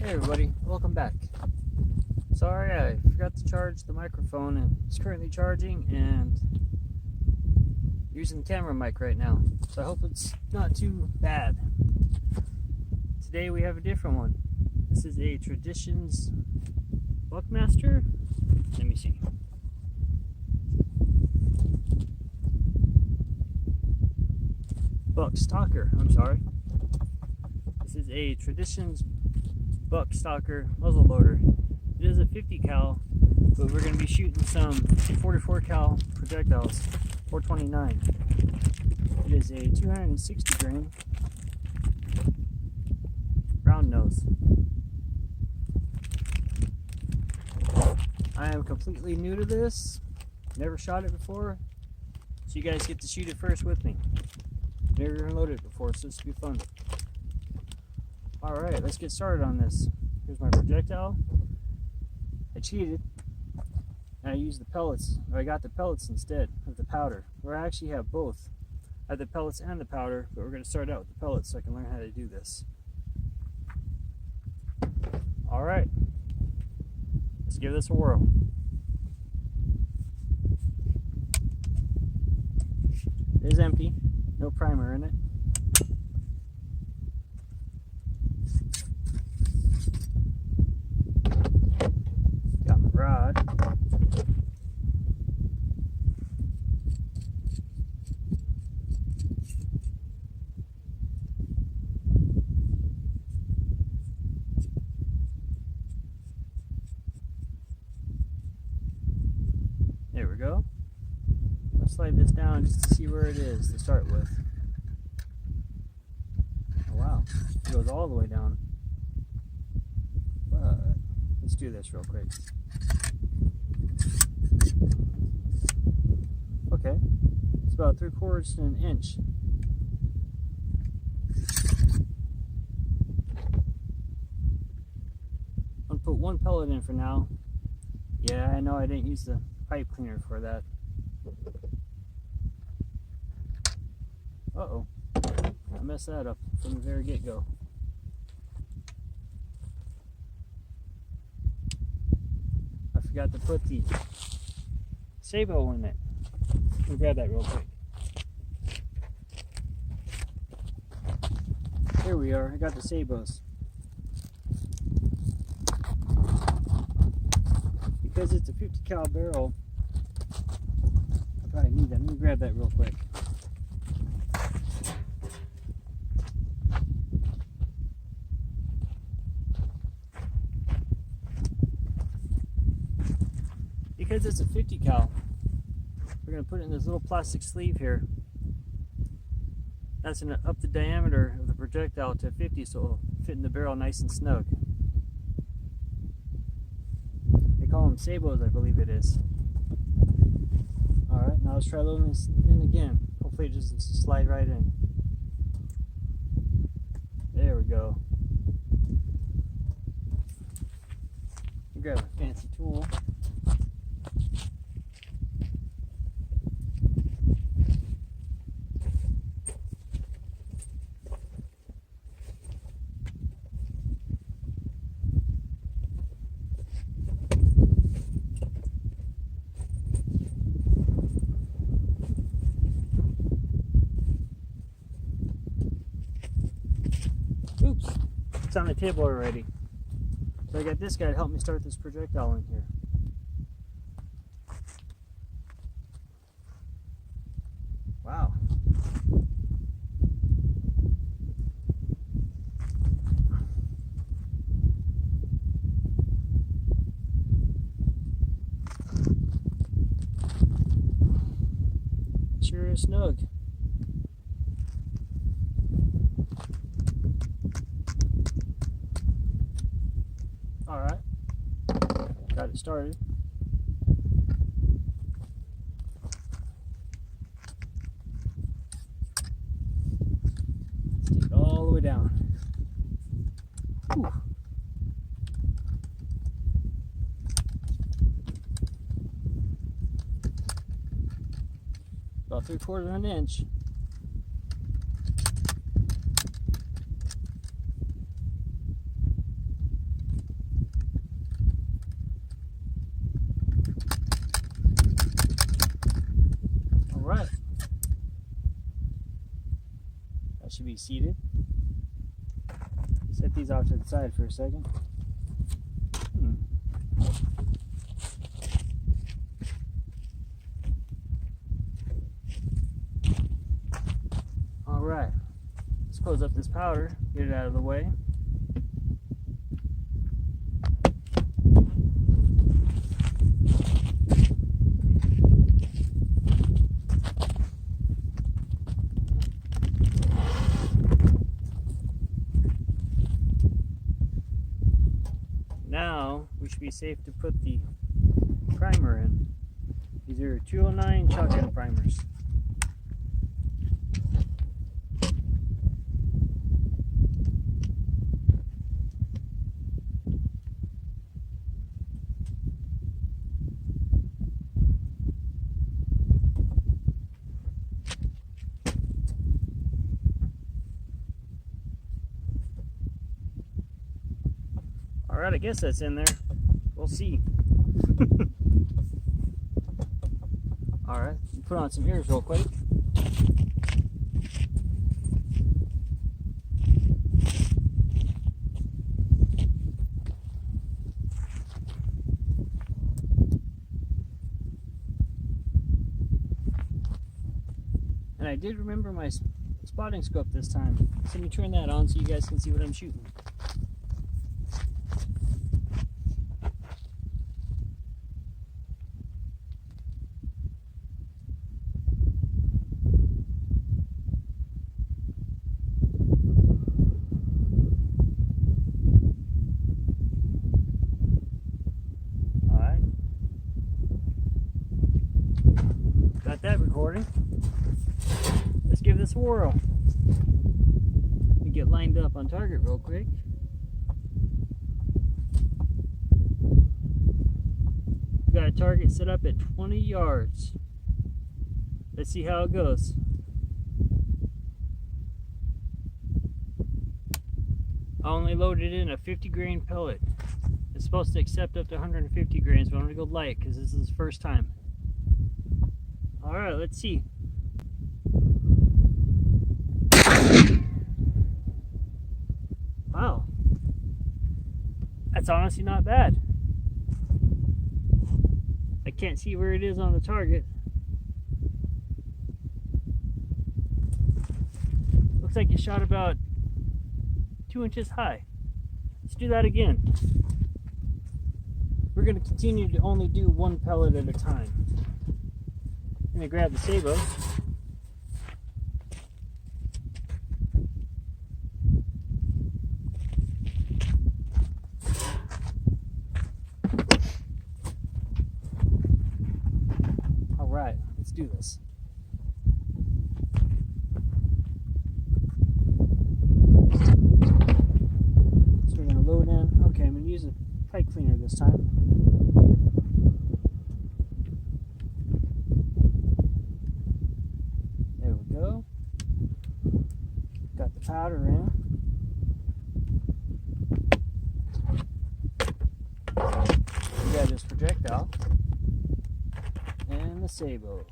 Hey everybody, welcome back. Sorry, I forgot to charge the microphone and it's currently charging and using the camera mic right now. So I hope it's not too bad. Today we have a different one. This is a Traditions Buckmaster. Let me see. Buck Stalker, I'm sorry. This is a Traditions Buck Stalker muzzleloader. It is a 50 cal, but we're going to be shooting some 44 cal projectiles, 429. It is a 260 grain round nose. I am completely new to this, never shot it before, so you guys get to shoot it first with me. Never unloaded it before, so this will be fun. Alright, let's get started on this. Here's my projectile. I cheated and I used the pellets, or I got the pellets instead of the powder. Where I actually have both. I have the pellets and the powder, but we're going to start out with the pellets so I can learn how to do this. Alright, let's give this a whirl. It is empty, no primer in it. Got my rod. There we go. I'll slide this down just to see where it is to start with. Oh wow, it goes all the way down. But let's do this real quick. Okay, it's about 3/4 to an inch. I'm gonna put one pellet in for now. Yeah, I know I didn't use the pipe cleaner for that. Uh-oh, I messed that up from the very get-go. I forgot to put the sabot in it. Let me grab that real quick. Here we are, I got the sabots. Because it's a 50 cal barrel, I probably need that. Let me grab that real quick. Because it's a 50 cal, we're going to put it in this little plastic sleeve here. That's going to up the diameter of the projectile to 50 so it'll fit in the barrel nice and snug. They call them sabots, I believe it is. Alright, now let's try loading this in again. Hopefully it doesn't slide right in. There we go. Grab a fancy tool. Oops, it's on the table already. So I got this guy to help me start this projectile in here. Wow. Sure is snug. Alright, got it started. Let's take it all the way down. Whew. About 3/4 of an inch. Alright. That should be seated. Set these off to the side for a second. Alright. Let's close up this powder, get it out of the way. Now we should be safe to put the primer in. These are 209 shotgun primers. Alright, I guess that's in there. We'll see. Alright, put on some ears real quick. And I did remember my spotting scope this time. So let me turn that on so you guys can see what I'm shooting. Got that recording. Let's give this a whirl. Let me get lined up on target real quick. Got a target set up at 20 yards. Let's see how it goes. I only loaded in a 50 grain pellet. It's supposed to accept up to 150 grains, but I'm gonna go light because this is the first time. Alright, let's see. Wow. That's honestly not bad. I can't see where it is on the target. Looks like it shot about 2 inches high. Let's do that again. We're going to continue to only do one pellet at a time. I'm going to grab the sabot. Alright, let's do this. So we're going to load in. Okay, I'm going to use a pipe cleaner this time. There we go. Got the powder in. We got this projectile and the sabot.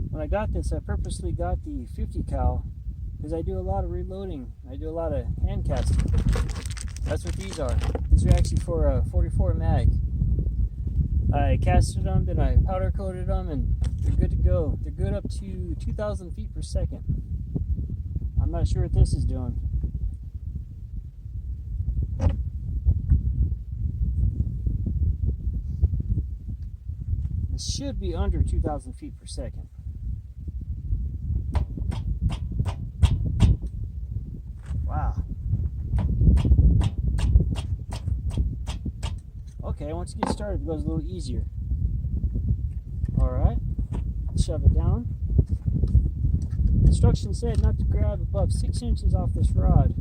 When I got this, I purposely got the 50 cal because I do a lot of reloading. I do a lot of hand casting. That's what these are. These are actually for a 44 mag. I casted them, then I powder coated them, and they're good to go. They're good up to 2,000 feet per second. I'm not sure what this is doing. This should be under 2,000 feet per second. Wow. Okay, once you get started, it goes a little easier. Alright, shove it down. Instructions said not to grab above 6 inches off this rod,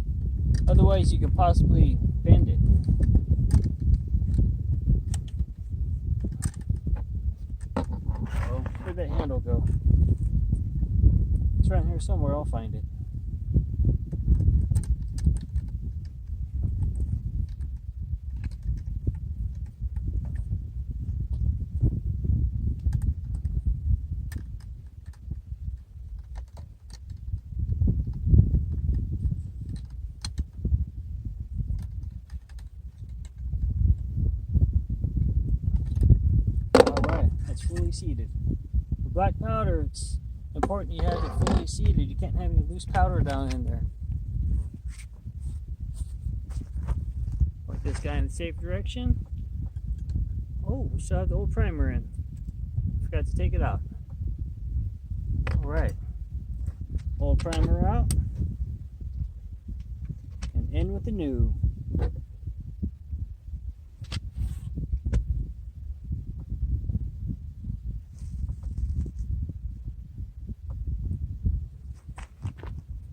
otherwise you could possibly bend it. Oh, where'd that handle go? It's right here somewhere, I'll find it. fully seated. For black powder, it's important you have it fully seated. You can't have any loose powder down in there. Put this guy in the safe direction. Oh, we still have the old primer in. Forgot to take it out. Alright. Old primer out. And in with the new.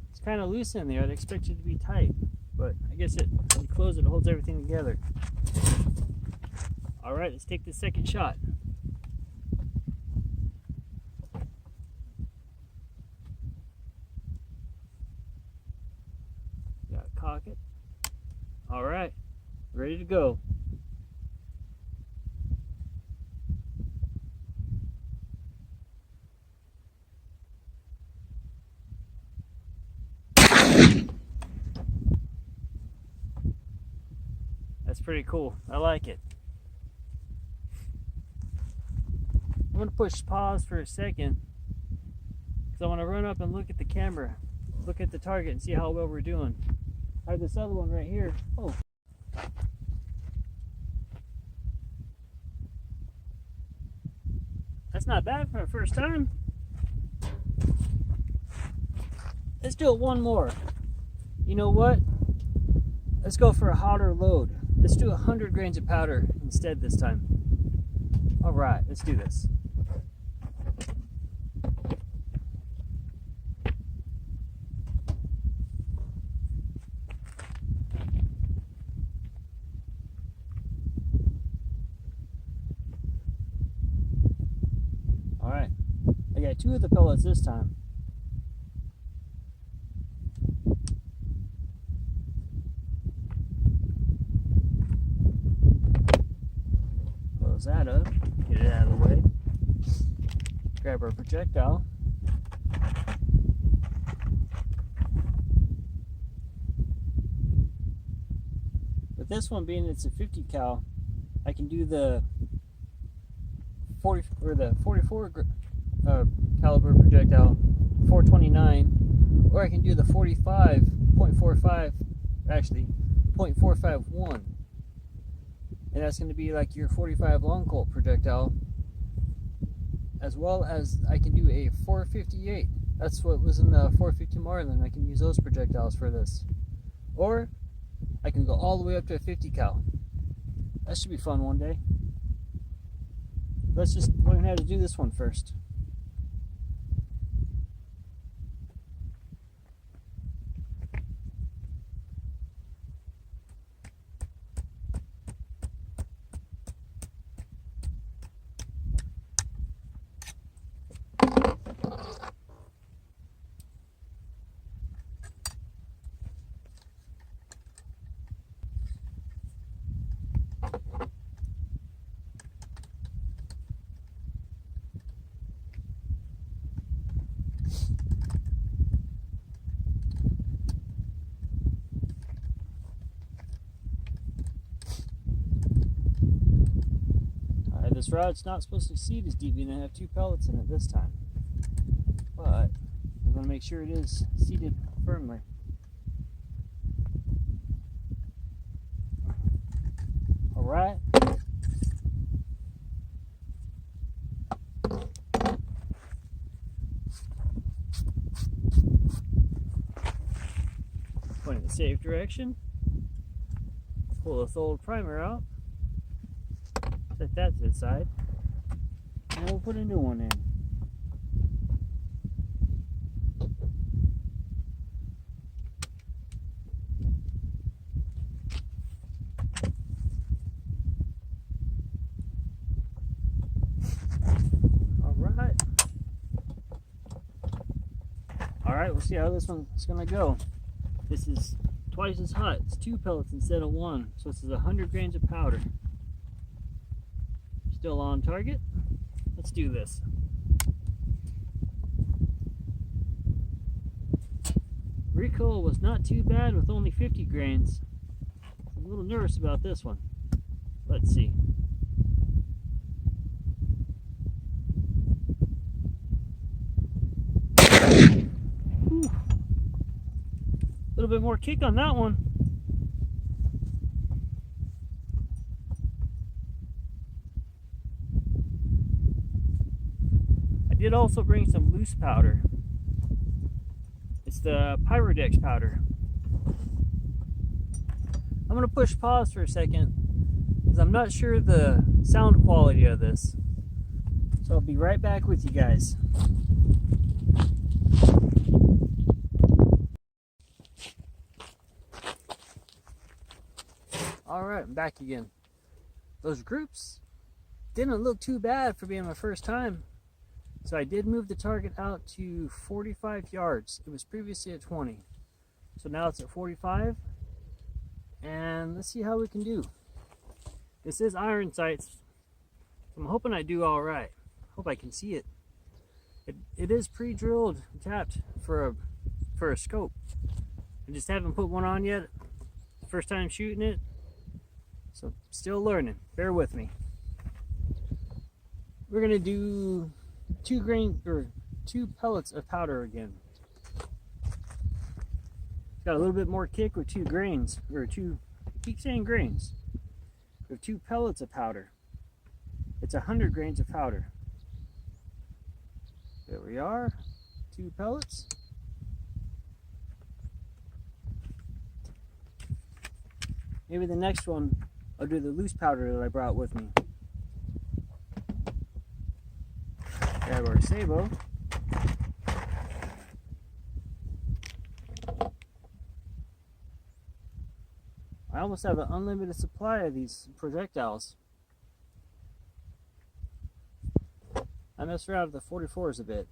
It's kind of loose in there. I'd expect it to be tight, but I guess when you close it, it holds everything together. Alright, let's take the second shot. Gotta cock it. Alright, ready to go. That's pretty cool. I like it. I'm going to push pause for a second because I want to run up and look at the camera, look at the target and see how well we're doing. I have this other one right here. Oh. That's not bad for the first time. Let's do it one more. You know what? Let's go for a hotter load. Let's do 100 grains of powder instead this time. Alright, let's do this. Alright, I got 2 of the pellets this time. Close that up, get it out of the way. Grab our projectile. With this one being it's a 50 cal, I can do the 44 caliber projectile, 429, or I can do the 45.45, actually 0.451. And that's going to be like your 45 long Colt projectile, as well as I can do a 458. That's what was in the 450 Marlin. I can use those projectiles for this, or I can go all the way up to a 50 cal. That should be fun one day. Let's just learn how to do this one first. This rod's not supposed to seat as deep, and I have 2 pellets in it this time. But we're going to make sure it is seated firmly. Alright. Point in the safe direction. Pull this old primer out. Set that to the side, and we'll put a new one in. Alright, we'll see how this one's gonna go. This is twice as hot. It's 2 pellets instead of 1, so this is 100 grains of powder. Still on target. Let's do this. Recoil was not too bad with only 50 grains. I'm a little nervous about this one. Let's see. little bit more kick on that one. I did also bring some loose powder. It's the Pyrodex powder. I'm going to push pause for a second because I'm not sure the sound quality of this. So I'll be right back with you guys. Alright, I'm back again. Those groups didn't look too bad for being my first time. So I did move the target out to 45 yards. It was previously at 20. So now it's at 45. And let's see how we can do. This is iron sights. So I'm hoping I do alright. Hope I can see it. It is pre-drilled, tapped for a scope. I just haven't put one on yet. First time shooting it. So still learning. Bear with me. We're gonna do 2 pellets of powder again. Got a little bit more kick with 2 grains, or I keep saying grains. With 2 pellets of powder. It's 100 grains of powder. There we are, 2 pellets. Maybe the next one, I'll do the loose powder that I brought with me. Grab our Sabo. I almost have an unlimited supply of these projectiles. I messed around with the 44s a bit.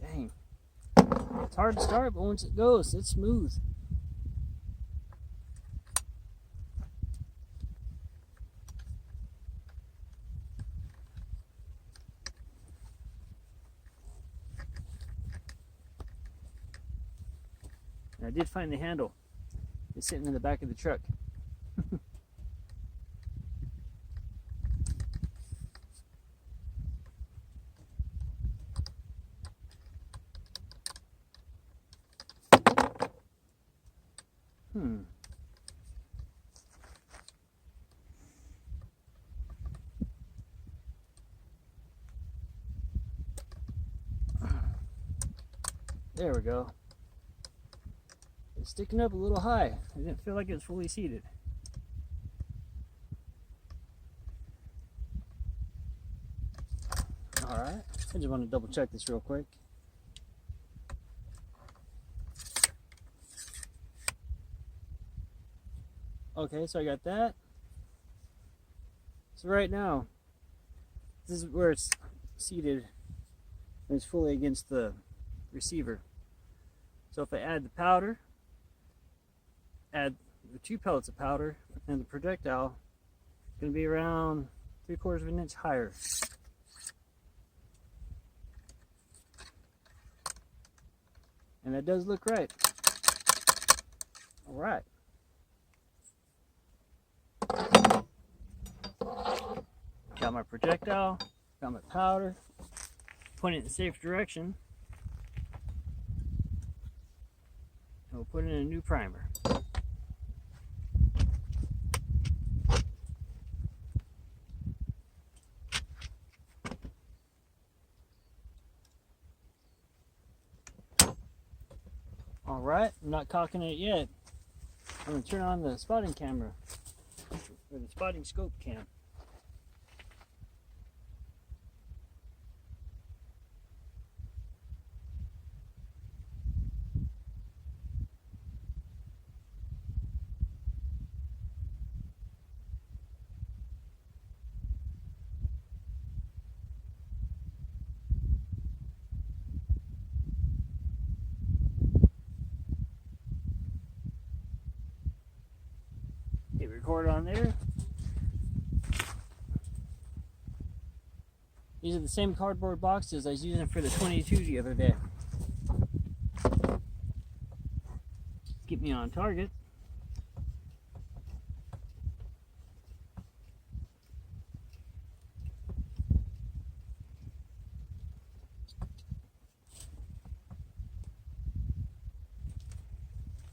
Dang. It's hard to start, but once it goes, it's smooth. And I did find the handle. It's sitting in the back of the truck. There we go. It's sticking up a little high. I didn't feel like it was fully seated. Alright, I just want to double check this real quick. Okay, so I got that. So right now, this is where it's seated and it's fully against the receiver. So if I add the powder, add the 2 pellets of powder, and the projectile, it's going to be around 3/4 of an inch higher. And that does look right. Alright. Got my projectile, got my powder, point it in the safe direction. And we'll put in a new primer. Alright, I'm not cocking it yet. I'm going to turn on the spotting camera, or the spotting scope cam. Hit record on there. These are the same cardboard boxes I was using for the 22 the other day. keep me on target.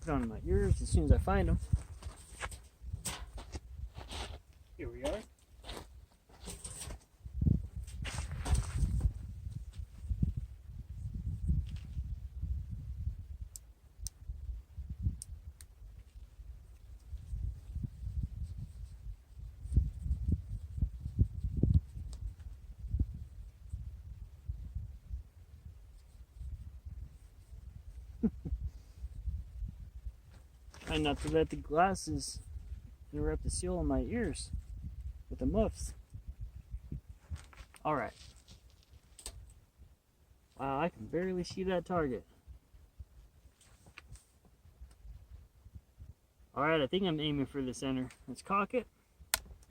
Put on my ears as soon as I find them. Here we are. Try not to let the glasses interrupt the seal on my ears with the muffs. Alright. Wow, I can barely see that target. Alright, I think I'm aiming for the center. Let's cock it.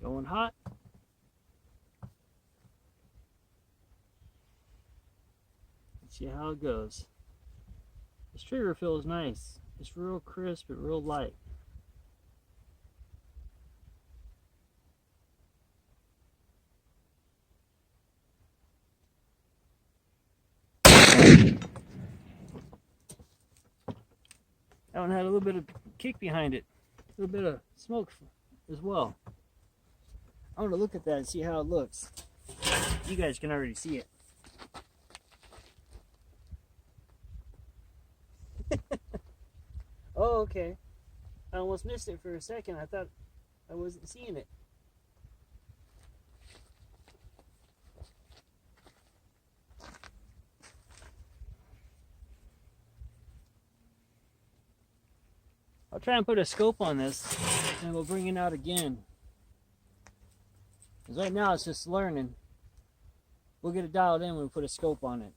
Going hot. Let's see how it goes. This trigger feels nice. It's real crisp but real light. That one had a little bit of kick behind it. A little bit of smoke as well. I want to look at that and see how it looks. You guys can already see it. Oh, okay. I almost missed it for a second. I thought I wasn't seeing it. I'll try and put a scope on this and we'll bring it out again. Because right now it's just learning. We'll get it dialed in when we put a scope on it.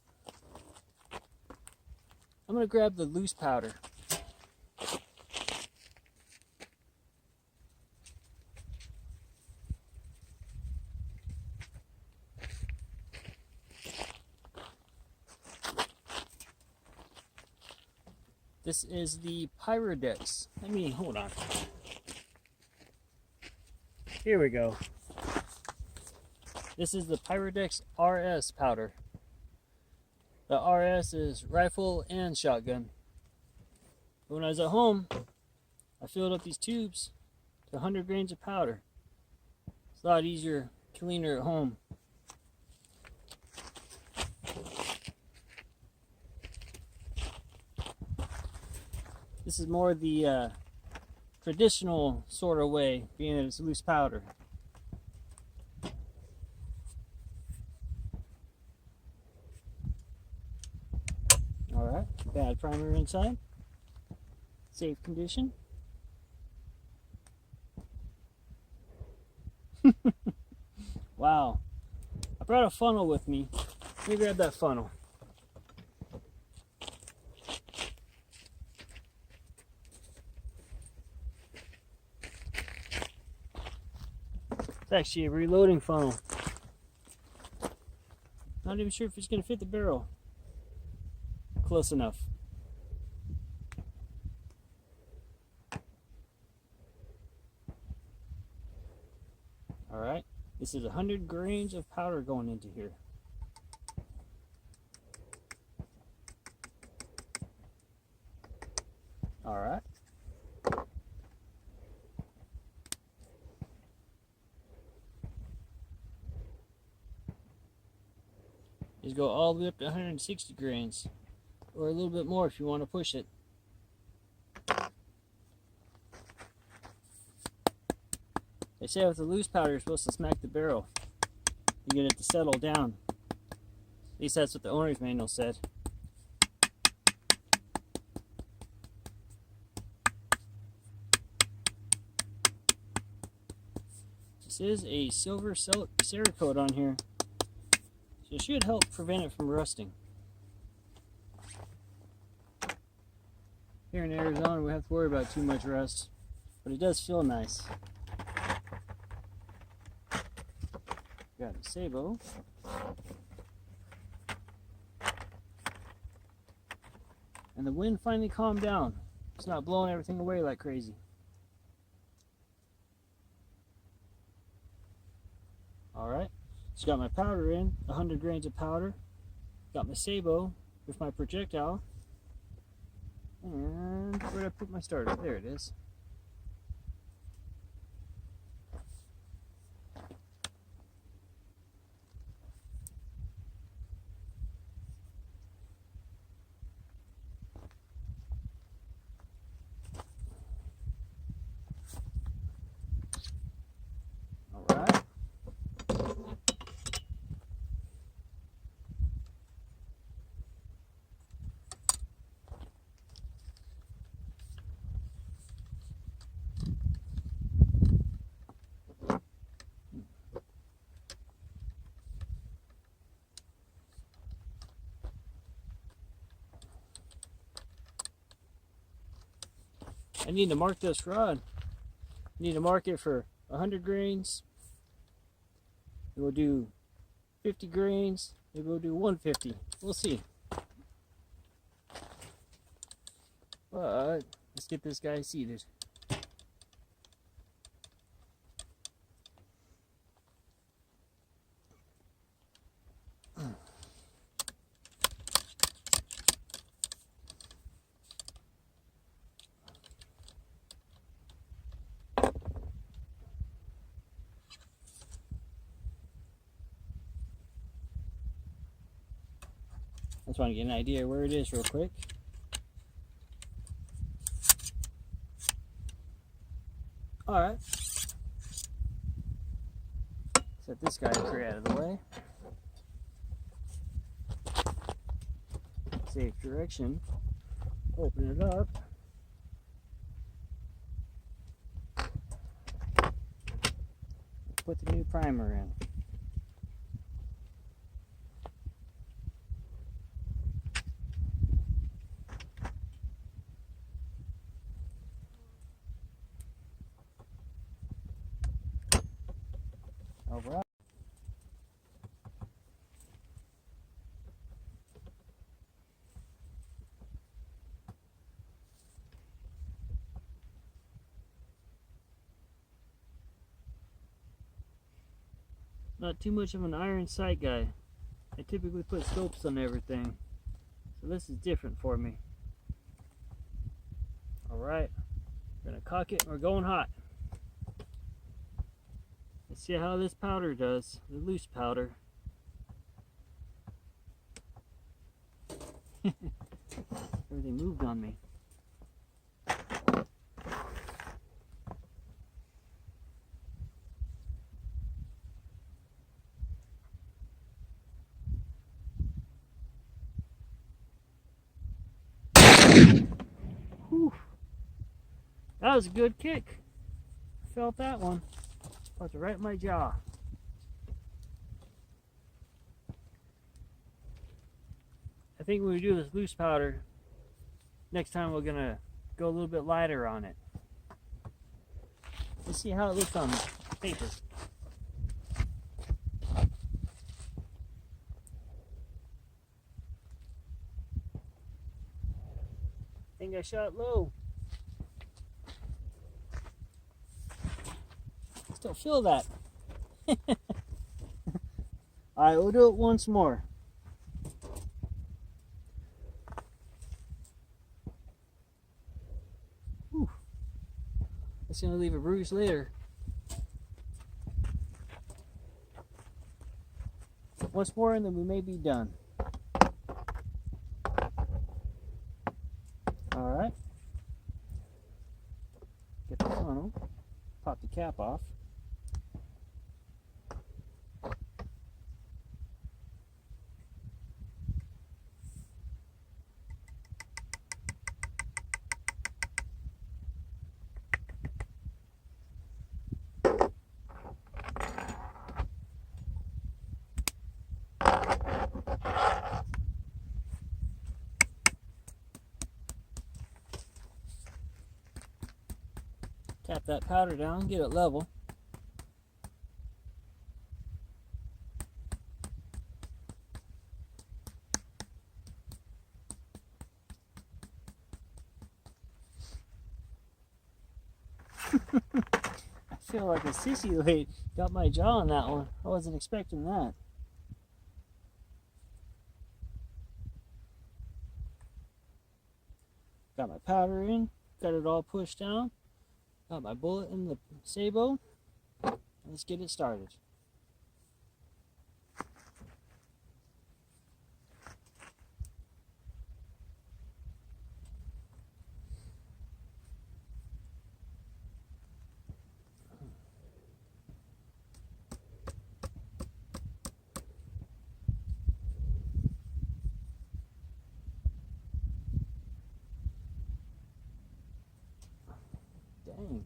I'm going to grab the loose powder. This is the Pyrodex. Hold on. Here we go. This is the Pyrodex RS powder. The RS is rifle and shotgun. But when I was at home, I filled up these tubes to 100 grains of powder. It's a lot easier, cleaner at home. This is more the traditional sort of way, being that it's loose powder. Alright, bad primer inside. Safe condition. Wow. I brought a funnel with me. Let me grab that funnel. It's actually a reloading funnel. Not even sure if it's going to fit the barrel. Close enough. Alright, this is 100 grains of powder going into here. Alright. Just go all the way up to 160 grains, or a little bit more if you want to push it. They say with the loose powder you're supposed to smack the barrel to get it to settle down. At least that's what the owner's manual said. This is a silver Cerakote on here. So it should help prevent it from rusting. Here in Arizona, we have to worry about too much rust, but it does feel nice. Got a Sabo. And the wind finally calmed down. It's not blowing everything away like crazy. Alright, just got my powder in, 100 grains of powder. Got my sabot with my projectile. And where did I put my starter? There it is. Alright. I need to mark this rod. I need to mark it for 100 grains. We'll do 50 grains. Maybe we'll do 150. We'll see. But let's get this guy seated. I just want to get an idea where it is real quick. Alright. Set this guy clear out of the way. Safe direction. Open it up. Put the new primer in. Alright. Not too much of an iron sight guy. I typically put scopes on everything. So this is different for me. Alright. We're gonna cock it and we're going hot. Let's see how this powder does, the loose powder. Everything moved on me. Whew. That was a good kick. Felt that one. About to right in my jaw. I think when we do this loose powder, next time we're gonna go a little bit lighter on it. Let's see how it looks on paper. I think I shot low. Still feel that. Alright, we'll do it once more. Whew. It's gonna leave a bruise later. Once more and then we may be done. Alright. Get the funnel. Pop the cap off. Tap that powder down, get it level. I feel like a sissy the way it got my jaw on that one. I wasn't expecting that. Got my powder in, got it all pushed down, got my bullet in the sabot. Let's get it started. Dang.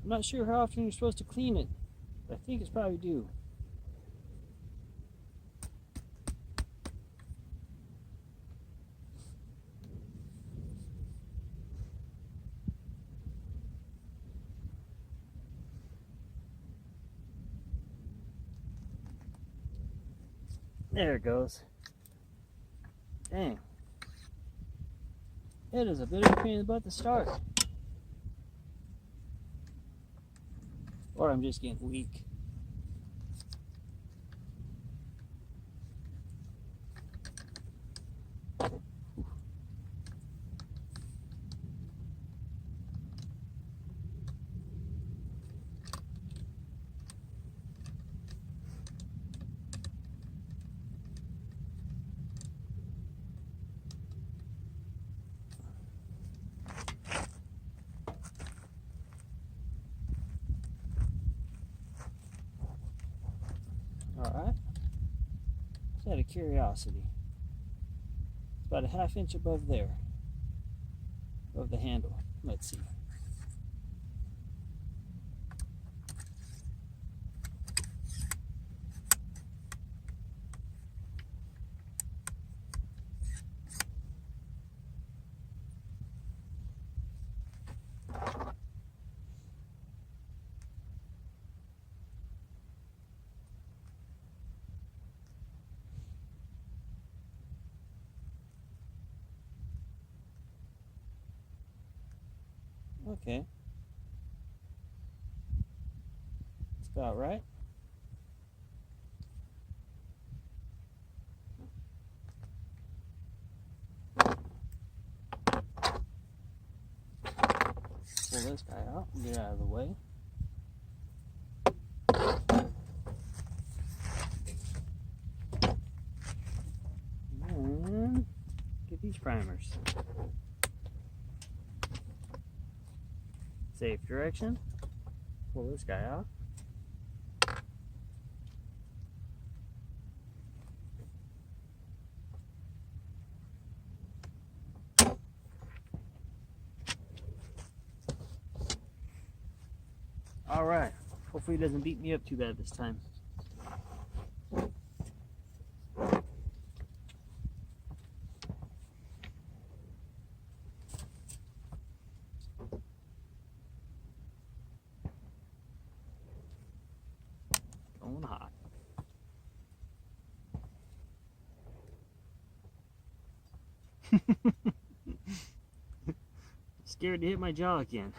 I'm not sure how often you're supposed to clean it, but I think it's probably due. There it goes. Dang. It is a bit of a pain in the butt to start. Or I'm just getting weak. Alright. Just out of curiosity. It's about a ½ inch above there. Above the handle. Let's see. Okay. That's about right. Pull this guy out and get out of the way. And get these primers. Safe direction. Pull this guy out. Alright. Hopefully he doesn't beat me up too bad this time. Going hot. Scared to hit my jaw again.